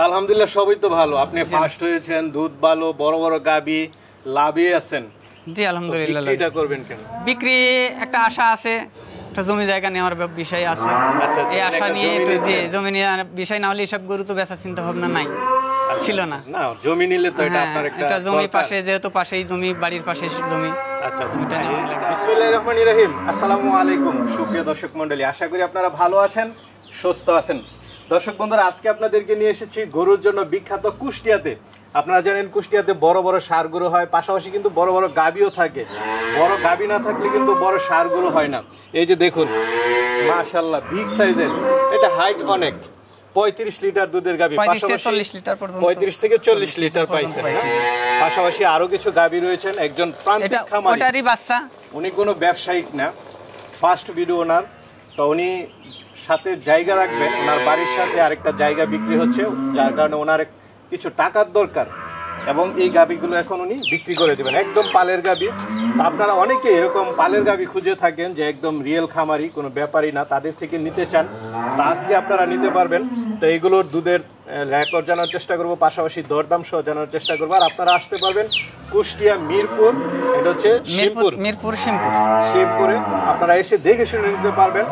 আলহামদুলিল্লাহ সবই তো ভালো। আপনি ফার্স্ট হয়েছেন, দুধ ভালো, বড় বড় গাবি, লাভে আছেন। জি আলহামদুলিল্লাহ। বিক্রিটা করবেন কেন? বিক্রি একটা আশা আছে, একটা জমি জায়গা নেওয়ার বিষয় আছে। আচ্ছা, এই আশা নিয়ে একটু যে জমি নেওয়ার বিষয় না হলে এসব গরু তো বেচার চিন্তা ভাবনা নাই, ছিল না। না জমি নিলে তো এটা আপনার একটা জমি পাশে, যেহেতু পাশেই জমি, বাড়ির পাশে জমি। আচ্ছা আচ্ছা। বিসমিল্লাহির রহমানির রহিম। আসসালামু আলাইকুম সুপ্রিয় দর্শক মণ্ডলী, আশা করি আপনারা ভালো আছেন, সুস্থ আছেন। দর্শক বন্ধুরা, আজকে আপনাদেরকে নিয়ে এসেছি গরুর জন্য বিখ্যাত কুষ্টিয়াতে। আপনারা জানেন কুষ্টিয়াতে বড় বড় ষাঁড় গরু হয়, পাশাপাশি কিন্তু বড় বড় গাবিও থাকে। বড় গাবি না থাকলে কিন্তু বড় ষাঁড় গরু হয় না। এই যে দেখুন, মাশাআল্লাহ বিগ সাইজের, এটা হাইট অনেক। 35 লিটার দুধের গাবি, 35 থেকে 40 লিটার পাইছে। পাশাপাশি আরো কিছু গাবি রয়েছেন। একজন প্রান্তিক খামারি, বাচ্চা, উনি কোনো ব্যবসায়িক না, ফার্স্ট ভিডিও ওনার। তো উনি সাথে জায়গা রাখবেন, ওনার বাড়ির সাথে আরেকটা জায়গা বিক্রি হচ্ছে, যার কারণে ওনার কিছু টাকার দরকার এবং এই গাবিগুলো এখন উনি বিক্রি করে দেবেন। একদম পালের গাবি। আপনারা অনেকে এরকম পালের গাবি খুঁজে থাকেন যে একদম রিয়েল খামারি, কোনো ব্যাপারই না, তাদের থেকে নিতে চান, তা আজকে আপনারা নিতে পারবেন। তো এইগুলোর দুধের রেকর্ড জানার চেষ্টা করবো, পাশাপাশি দরদাম সহ জানার চেষ্টা করবো। আর আপনারা আসতে পারবেন কুষ্টিয়া মিরপুর, এটা হচ্ছে শিবপুরে। আপনারা এসে দেখে শুনে নিতে পারবেন,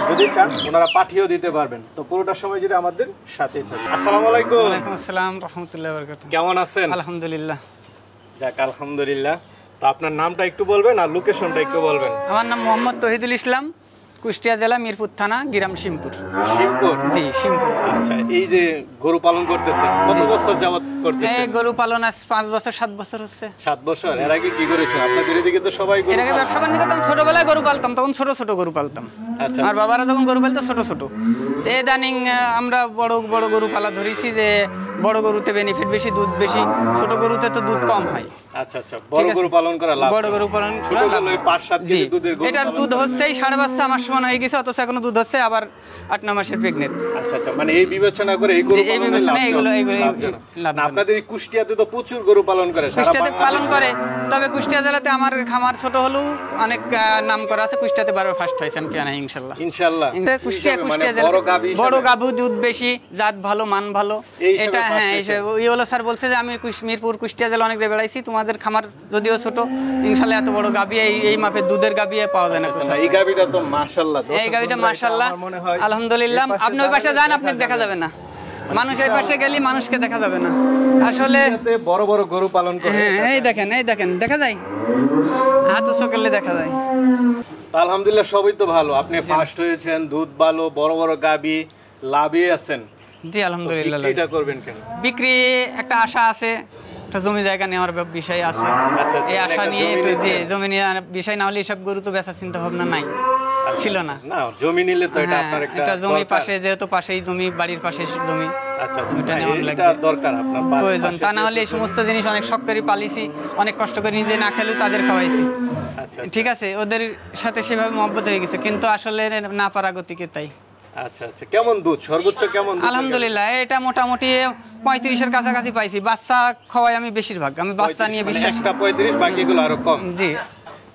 যদি চান ওনারা পাঠিয়েও দিতে পারবেন। তো পুরোটা সময় যদি আমাদের সাথেই থাকবে। আসসালামু আলাইকুম। ওয়ালাইকুম আসসালাম রাহমাতুল্লাহি ওয়া বারাকাতুহু। কেমন আছেন? আলহামদুলিল্লাহ। যাক আলহামদুলিল্লাহ। তো আপনার নামটা একটু বলবেন আর লোকেশনটা একটু বলবেন। আমার নাম মোহাম্মদ তহিদুল ইসলাম, কুষ্টিয়া জেলা মিরপুর থানা, গ্রাম শিমপুর। শিমপুর? জি শিমপুর। আচ্ছা, এই যে গরু পালন করতেছেন কত বছর যাবত করতেছেন? এই গরু পালন আজ 5 বছর 7 বছর হচ্ছে। 7 বছর? এর আগে কি করেছেন? আপনাদের এদিকে তো সবাই গরু, এর আগে ব্যবসা বাণিজ্য করতাম, ছোটবেলায় গরু পালতাম, তখন ছোট ছোট গরু পালতাম। আচ্ছা। আর বাবারা যখন গরু পালতো ছোট ছোট, তো ইদানিং আমরা বড় বড় গরু পালা ধরেছি, যে বড় গরুতে বেনিফিট বেশি, দুধ বেশি, ছোট গরুতে তো দুধ কম হয়। আচ্ছা আচ্ছা, বড় গরু পালন করা লাভ। বড় গরু পালন ছোট গরু 5-7 কেজি দুধের গরু, এটার দুধ হচ্ছেই 5.5 বাচ্চা আমার সমান হয়ে গেছে, অথচ এখনো দুধ হচ্ছে, আবার 8-9 মাসের প্রেগনেন্ট। আচ্ছা আচ্ছা, মানে এই বিবেচনা করে এই গরু পালন লাভ। আপনাদের এই কুষ্টিয়াতে তো প্রচুর গরু পালন করে, কুষ্টিয়াতে পালন করে। তবে কুষ্টিয়া জেলাতে আমার খামার ছোট হলেও অনেক নাম করা আছে। কুষ্টিয়াতে 12 ফার্স্ট হয়েছে আমি জানি, ইনশাআল্লাহ ইনশাআল্লাহ। কুষ্টিয়া জেলা বড় গাভী, দুধ বেশি, জাত ভালো, মান ভালো। এটা হ্যাঁ, এই হলো স্যার বলছে যে আমি মিরপুর কুষ্টিয়া জেলা অনেক জায়গায় বেড়াইছি, তোমাদের খামার যদিও ছোট, ইনশাআল্লাহ এত বড় গাভী, এই মাপে দুধের গাভী পাওয়া যায় না কোথাও। এই গাভীটা তো মাশাআল্লাহ, এই গাভীটা মাশাআল্লাহ আলহামদুলিল্লাহ। আপনি ওই পাশে যান, আপনি দেখা যাবে না, মানুষের পাশে গেলে মানুষকে দেখা যাবে না। আসলে বড় বড় গরু পালন করে, এই দেখেন, এই দেখেন, দেখা যায়, হাত চোখলে দেখা যায়। আলহামদুলিল্লাহ সবই তো ভালো। আপনি ফার্স্ট হয়েছেন, দুধ ভালো, বড় বড় গাবি, লাভে আছেন। জি আলহামদুলিল্লাহ। বিক্রিটা করবেন কেন? বিক্রি একটা আশা আছে, একটা জমি জায়গা নেওয়ার বিষয় আছে। এই আশা নিয়ে একটু যে জমি নেওয়ার বিষয় না হলে এসব গরু তো বেচার চিন্তা ভাবনা নাই, ছিল না। না জমি নিলে তো এটা আপনার একটা জমি পাশে, যেহেতু পাশেই জমি, বাড়ির পাশে জমি। আচ্ছা আচ্ছা, এটা দরকার আপনার প্রয়োজন। তা না হলে এই সমস্ত জিনিস অনেক শখ করে পালিছি, অনেক কষ্ট করে নিজে না খেলেও তাদের খাওয়াইছি। ঠিক আছে, ওদের সাথে সেভাবে মহব্বত হয়ে গেছে, কিন্তু আসলে না পারা গতিকে তাই। আচ্ছা আচ্ছা, কেমন দুধ সর্বোচ্চ কেমন? আলহামদুলিল্লাহ এটা মোটামুটি 35-এর কাছাকাছি পাইছি। বাচ্চা খাওয়াই আমি বেশিরভাগ, আমি বাচ্চা নিয়ে বিশ্বাস। 35, বাকিগুলো আরো কম। জি।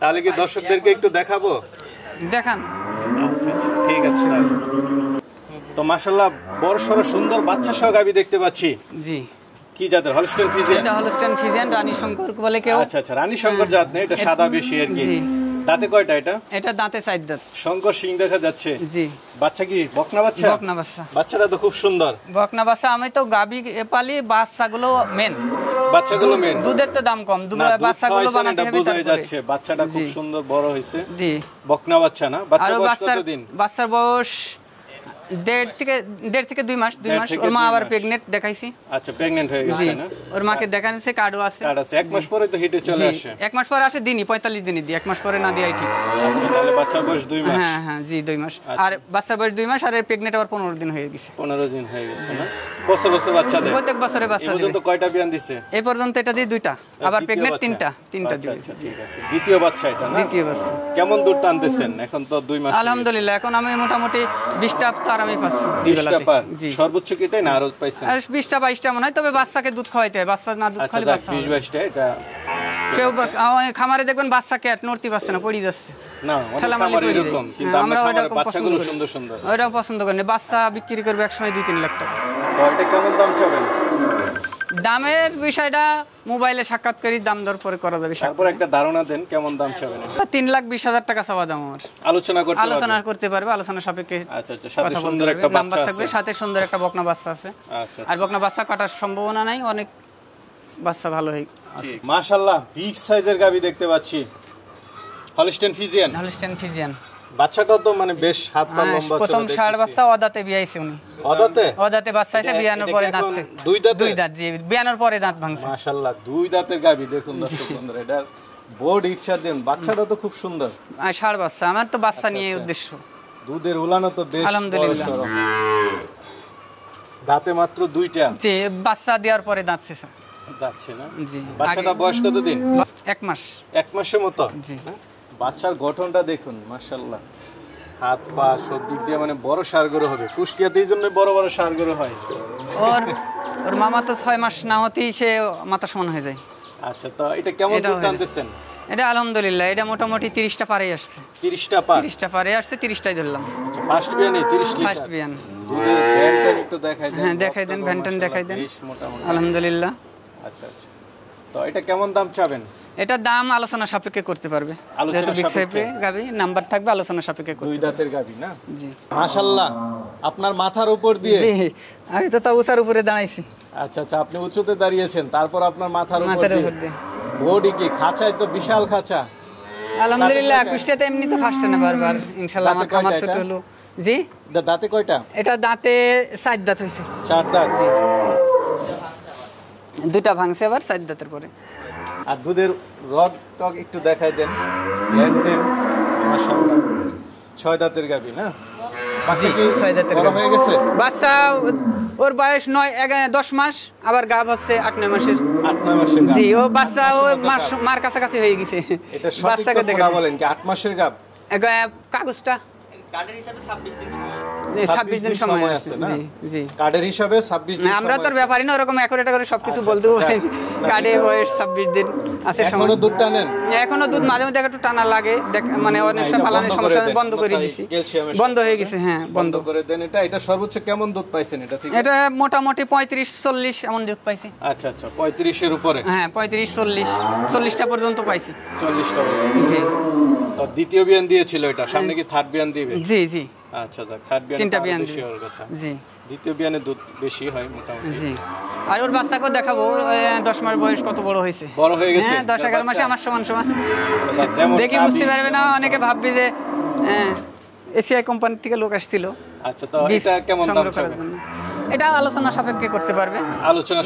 তাহলে কি দর্শকদেরকে একটু দেখাবো? দেখান। আচ্ছা আচ্ছা, ঠিক আছে। তো মাশাআল্লাহ বড় সরো সুন্দর বাচ্চা সহ গাবি দেখতে পাচ্ছি। জি। কি জাতের? Holstein Friesian? এটা হলস্টেইন ফ্রিজিয়ান, রানী শঙ্কর বলে কেউ। আচ্ছা আচ্ছা, রানী শঙ্কর জাত না, এটা সাদা বেশি আর কি। দাঁতে কয়টা এটা? এটা দাঁতে 4 দাঁত। শঙ্কর সিং দেখা যাচ্ছে। জি। বাচ্চা কি বকনা বাচ্চা? বকনা বাচ্চা। বাচ্চাটা তো খুব সুন্দর। বকনা বাচ্চা। আমি তো গাবি পালি, বাচ্চাগুলো মেন, বাচ্চাগুলো মেন। দুধের তো দাম কম, বাচ্চাগুলো বানাতে হবে। বুঝাই যাচ্ছে বাচ্চাটা খুব সুন্দর বড় হয়েছে। জি। বকনা বাচ্চা না? বাচ্চার বয়স কতদিন? বাচ্চার বয়স 1.5 থেকে 2 মাস। 2 মাস। ওর মা আবার প্রেগনেন্ট দেখাইছি। আচ্ছা, প্রেগনেন্ট হয়ে গেছে না? ওর মাকে দেখানোছে, কার্ডও আছে। কার্ড আছে। 1 মাস পরে তো হিটে চলে আসে। 1 মাস পরে আসে, দিনই 45 দিনই দিই, 1 মাস পরে না দিয়াই ঠিক। আচ্ছা, তাহলে বাচ্চার বয়স 2 মাস। হ্যাঁ হ্যাঁ, জি 2 মাস। আর বাচ্চার বয়স 2 মাস, আর প্রেগনেন্ট আবার 15 দিন হয়ে গেছে। 15 দিন হয়ে গেছে না? বছর বছর বাচ্চা দেয়? প্রত্যেক বছরে বাচ্চা দেয়। এই পর্যন্ত কয়টা বিয়ান দিছে? এই পর্যন্ত এটা দিয়ে 2টা, আবার প্রেগনেন্ট 3টা দিবে। আচ্ছা ঠিক আছে, দ্বিতীয় বাচ্চা এটা না? দ্বিতীয় বাচ্চা। কেমন দুধ টানতেছেন এখন তো 2 মাস? আলহামদুলিল্লাহ এখন আমি মোটামুটি 20টা তো আরামই পাচ্ছি। 20টা পার? সর্বোচ্চ কি এটাই না আরো পাইছেন? 20টা 22টা মনে হয়, তবে বাচ্চাকে দুধ খাওয়াইতে হয়, বাচ্চা না দুধ খালি বাচ্চা। 20-22টা এটা কেউ খামারে দেখবেন বাচ্চা ক্যাট নড়তে পারছে না, পড়ে যাচ্ছে। না অনেক খামারে এরকম, কিন্তু আমরা খামারে বাচ্চাগুলো সুন্দর সুন্দর, ওইটাও পছন্দ করি না। বাচ্চা বিক্রি করবে একসময় 2-3 লাখ টাকা। তো তো এটা কেমন দাম চাবেন? দামের বিষয়টা মোবাইলে সাক্ষাৎ করি, দাম দর পরে করা যাবে। তারপর একটা ধারণা দেন কেমন দাম চাবেন? 3,20,000 টাকা চাওয়া দাম আমার। আলোচনা করতে পারবে, আলোচনা সাপেক্ষে। আচ্ছা আচ্ছা, সাথে সুন্দর একটা বাচ্চা থাকবে, সাথে সুন্দর একটা বকনা বাচ্চা আছে। আচ্ছা, আর বকনা বাচ্চা কাটার সম্ভাবনা নাই, অনেক বাচ্চা ভালো আছে। মাশাআল্লাহ, বিগ সাইজের গাবি দেখতে পাচ্ছি, হলস্টেইন ফ্রিজিয়ান। বাচ্চাটাও তো মানে বেশ হাত পা লম্বা ছিল। প্রথম ষাঁড় বাচ্চা অদাতে বিয়াইছে উনি। অদাতে বাচ্চা আছে, বিয়ানোর পরে দাঁতছে। দুই দাঁত জি, বিয়ানোর পরে দাঁত ভাঙছে। মাশাআল্লাহ, দুই দাঁতের গাবি দেখুন দর্শক বন্ধুরা, এটা বড় ইচ্ছা দেন। বাচ্চাটাও তো খুব সুন্দর। আর ষাঁড় বাচ্চা, আমার তো বাচ্চা নিয়ে উদ্দেশ্য। দুধের উলানো তো বেশ আলহামদুলিল্লাহ। দাঁতে মাত্র দুইটা। জি, বাচ্চা দেওয়ার পরে দাঁতছে স্যার। দাঁতছে না? জি। বাচ্চাটা বয়স কত দিন? 1 মাস। 1 মাসের মতো। জি। বাচ্চার গঠনটা দেখুন মাশাআল্লাহ, হাত পা সব দিক দিয়ে মানে বড় ষাঁড় হবে। কুষ্টিয়াতে এই জন্য বড় বড় ষাঁড় হয়। ওর মামা তো 6 মাস না হতেই সে মাথা সমান হয়ে যায়। আচ্ছা, তো এটা কেমন দুধ টানতেছেন? এটা আলহামদুলিল্লাহ, এটা মোটামুটি 30টা পারে আসছে। 30টা পারে আসছে, 30টাই ধরলাম। আচ্ছা, ফার্স্ট বিয়ানে 30 লিটার। ফার্স্ট বিয়ান। দুধের ভ্যানটা একটু দেখাই দেন। হ্যাঁ, দেখাই দেন, ভ্যানটান দেখাই দেন। বেশ মোটামুটি আলহামদুলিল্লাহ। আচ্ছা আচ্ছা, তো এটা কেমন দাম চাবেন? এটা দাম আলোচনা সাপেক্ষে করতে পারবে, যেহেতু বিগ সাইজের গাবি, নাম্বার থাকবে, আলোচনা সাপেক্ষে করতে। দুই দাঁতের গাবি না? জি। মাশাআল্লাহ, আপনার মাথার উপর দিয়ে। আমি তো উঁচার উপরে দাঁড়াইছি। আচ্ছা আচ্ছা, আপনি উঁচুতে দাঁড়িয়েছেন, তারপর আপনার মাথার উপর দিয়ে। দিয়ে বডি কি খাঁচায় তো বিশাল খাঁচা। আলহামদুলিল্লাহ, কুষ্টিয়াতে এমনি তো ফার্স্টে না বারবার ইনশাআল্লাহ। আমার খামার ছোট হলো। জি। এটা দাঁতে কয়টা? এটা দাঁতে 4 দাঁত হইছে। 4 দাঁত। দুটা ভাঙছে, আবার 4 দাঁতের পরে। আর দুধের রগ টক একটু দেখাই দেন। ল্যান্টেন মাশাআল্লাহ, 6 দাঁতের গাবি না? বাচ্চা কি 6 দাঁতের বড় হয়ে গেছে? বাচ্চা ওর বয়স 10 মাস, আবার গাব হচ্ছে 8-9 মাসের। 8-9 মাসের গাব। জি, ও বাচ্চা ও মার কাছাকাছি হয়ে গেছে। এটা সঠিক কথা বলেন কি 8 মাসের গাব? কাগজটা কার্ডের হিসাবে 26 দিন সময় আছে না? জি, কার্ডের হিসাবে 26 দিন। আমরা তো ব্যাপারই না ওরকম অ্যাকুরেট করে সবকিছু বলতে পারি। কার্ডে বয়স 26 দিন আছে সময়। এখনো দুধ টানেন? এখনো দুধ মাঝে মধ্যে একটু টানা লাগে, মানে অনেক সময় পালানোর সমস্যা, বন্ধ করে দিয়েছি। বন্ধ হয়ে গেছে। হ্যাঁ, বন্ধ করে দেন। এটা সর্বোচ্চ কেমন দুধ পাইছেন এটা থেকে? এটা মোটামুটি 35-40 এমন দুধ পাইছি। আচ্ছা আচ্ছা, 35 এর উপরে? হ্যাঁ, 35-40টা পর্যন্ত পাইছি। 40টা পর্যন্ত। জি। তো দ্বিতীয় বিয়ান দিয়েছিল এটা, সামনে কি থার্ড বিয়ান দিবে? জি জি। আচ্ছা, থার্ড বিয়ান 3টা বিয়ান বেশি হওয়ার কথা। জি। দ্বিতীয় বিয়ানে দুধ বেশি হয় মোটামুটি। জি। আর ওর বাচ্চাকে দেখাবো 10 মাস বয়স কত বড় হয়েছে। বড় হয়ে গেছে? হ্যাঁ, 10-11 মাসে আমার সমান। দেখি বুঝতে পারবে না, অনেকে ভাববে যে এসিআই কোম্পানি থেকে লোক আসছিল। আচ্ছা, তো এটা কেমন দাম চাবে? এটা আলোচনা সাপেক্ষে করতে পারবে। আলোচনা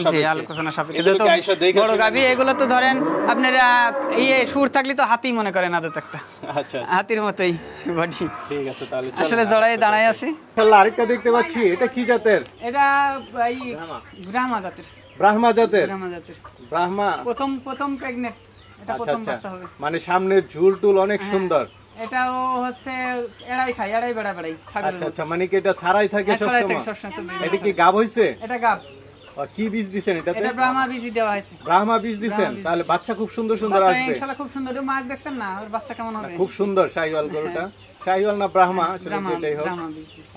সাপেক্ষে। বড় গাবি এগুলো তো ধরেন আপনারা সুর থাকলে তো হাতি মনে করেন আদত একটা। আচ্ছা, হাতির মতোই বডি। ঠিক আছে, তাহলে আসলে জড়াই দাঁড়ায় আছি। আরেকটা দেখতে পাচ্ছি, এটা কি জাতের? এটা এই ব্রাহ্মা জাতের। ব্রাহ্মা জাতের? ব্রাহ্মা জাতের। ব্রাহ্মা প্রথম প্রেগন্যান্ট। এটা প্রথম বাচ্চা হবে। মানে সামনের ঝুল টুল অনেক সুন্দর। এটাও হচ্ছে এড়াই বেড়াই। আচ্ছা আচ্ছা, মানে কি এটা ছাড়াই থাকে সবসময়? এটা কি গাব হইছে? এটা গাব। কি বীজ দিবেন এটাতে? এটা ব্রাহ্মা বীজ দেওয়া হয়েছে। ব্রাহ্মা বীজ দিবেন, তাহলে বাচ্চা খুব সুন্দর আসবে ইনশাআল্লাহ। খুব সুন্দর। মাছ দেখছেন না, ওর বাচ্চা কেমন হবে? খুব সুন্দর। শাহিওয়াল গরুটা। শাহিওয়াল না ব্রাহ্মা? এটাই হোক।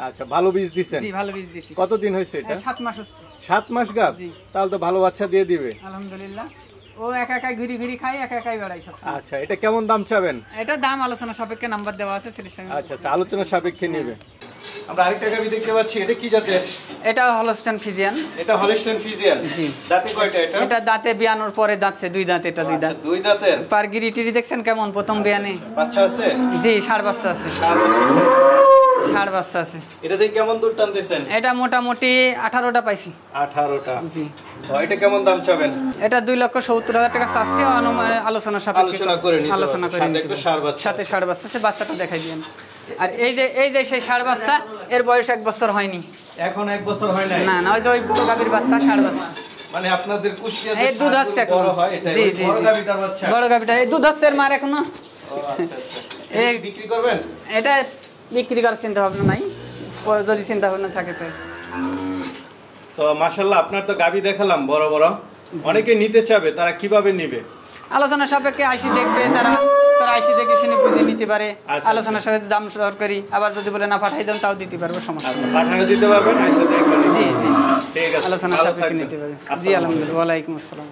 আচ্ছা, ভালো বীজ দিবেন? জি, ভালো বীজ দিছি। কতদিন হইছে এটা? 7 মাস হচ্ছে। 7 মাস গাব? তাহলে তো ভালো বাচ্চা দিয়ে দিবে আলহামদুলিল্লাহ। ও একাই ঘুরি খাই, একাই বেড়াই সব। আচ্ছা, এটা কেমন দাম চাবেন? এটা দাম আলোচনা সাপেক্ষে, নাম্বার দেওয়া আছে সিলেকশন। আচ্ছা, আলোচনা সাপেক্ষে নেবে। আমরা আরেকটা গাবি দেখতে পাচ্ছি, এটা কি জাতের? এটা হলস্টেইন ফ্রিজিয়ান। এটা হলস্টেইন ফ্রিজিয়ান। জি। দাঁতে কয়টা এটা? এটা দাঁতে বিয়ানোর পরে দাঁতছে 2 দাঁত। এটা 2 দাঁত। 2 দাঁতের? পার গিরিটিরি দেখছেন কেমন প্রথম বিয়ানে? বাচ্চা আছে? জি, ষাঁড় বাচ্চা আছে। ষাঁড় বাচ্চা আছে। এটা থেকে কেমন দুধ টানতেছেন? এটা মোটামুটি 18টা পাইছি। 18টা? জি। তো এটা কেমন দাম চাবেন? এটা 2,70,000 টাকা চাচ্ছি, আলোচনা সাপেক্ষে আলোচনা করে সাথে ষাঁড় বাচ্চা আছে। বাচ্চাটা দেখাই দিবেন। আর এই যে সেই ষাঁড় বাচ্চা, এর বয়স 1 বছর হয়নি এখন। 1 বছর হয় নাই? না, ওই তো ওই বড় গাভীর বাচ্চা, ষাঁড় বাচ্চা। মানে আপনাদের কুষ্টিয়াতে এই দুধ হচ্ছে এখন বড় হয়, এটা বড় গাভীটার বাচ্চা। বড় গাভীটা এই দুধ হচ্ছে, এর মার এখনো। আচ্ছা আচ্ছা, এই বিক্রি করবেন? এটা বিক্রি করার চিন্তা ভাবনা নাই, যদি চিন্তা ভাবনা থাকে তো। তো মাশাআল্লাহ, আপনার তো গাভী দেখালাম বড় বড়, অনেকে নিতে চাবে, তারা কিভাবে নেবে? আলোচনা সাপেক্ষে আইসি দেখবে, তারা আইসি দেখে শুনে বুঝে নিতে পারে। আলোচনার সাথে দাম দর করি, আবার যদি বলে না পাঠাই দেন তাও দিতে পারবো, সমস্যা পাঠানো দিতে পারবেন। জি জি। ঠিক আছে, আলোচনা ভালো সাপেক্ষে থাকবেন। নিতে পারি। জি আসসালামু আলহামদুলিল্লাহ, ওয়ালাইকুম আসসালাম।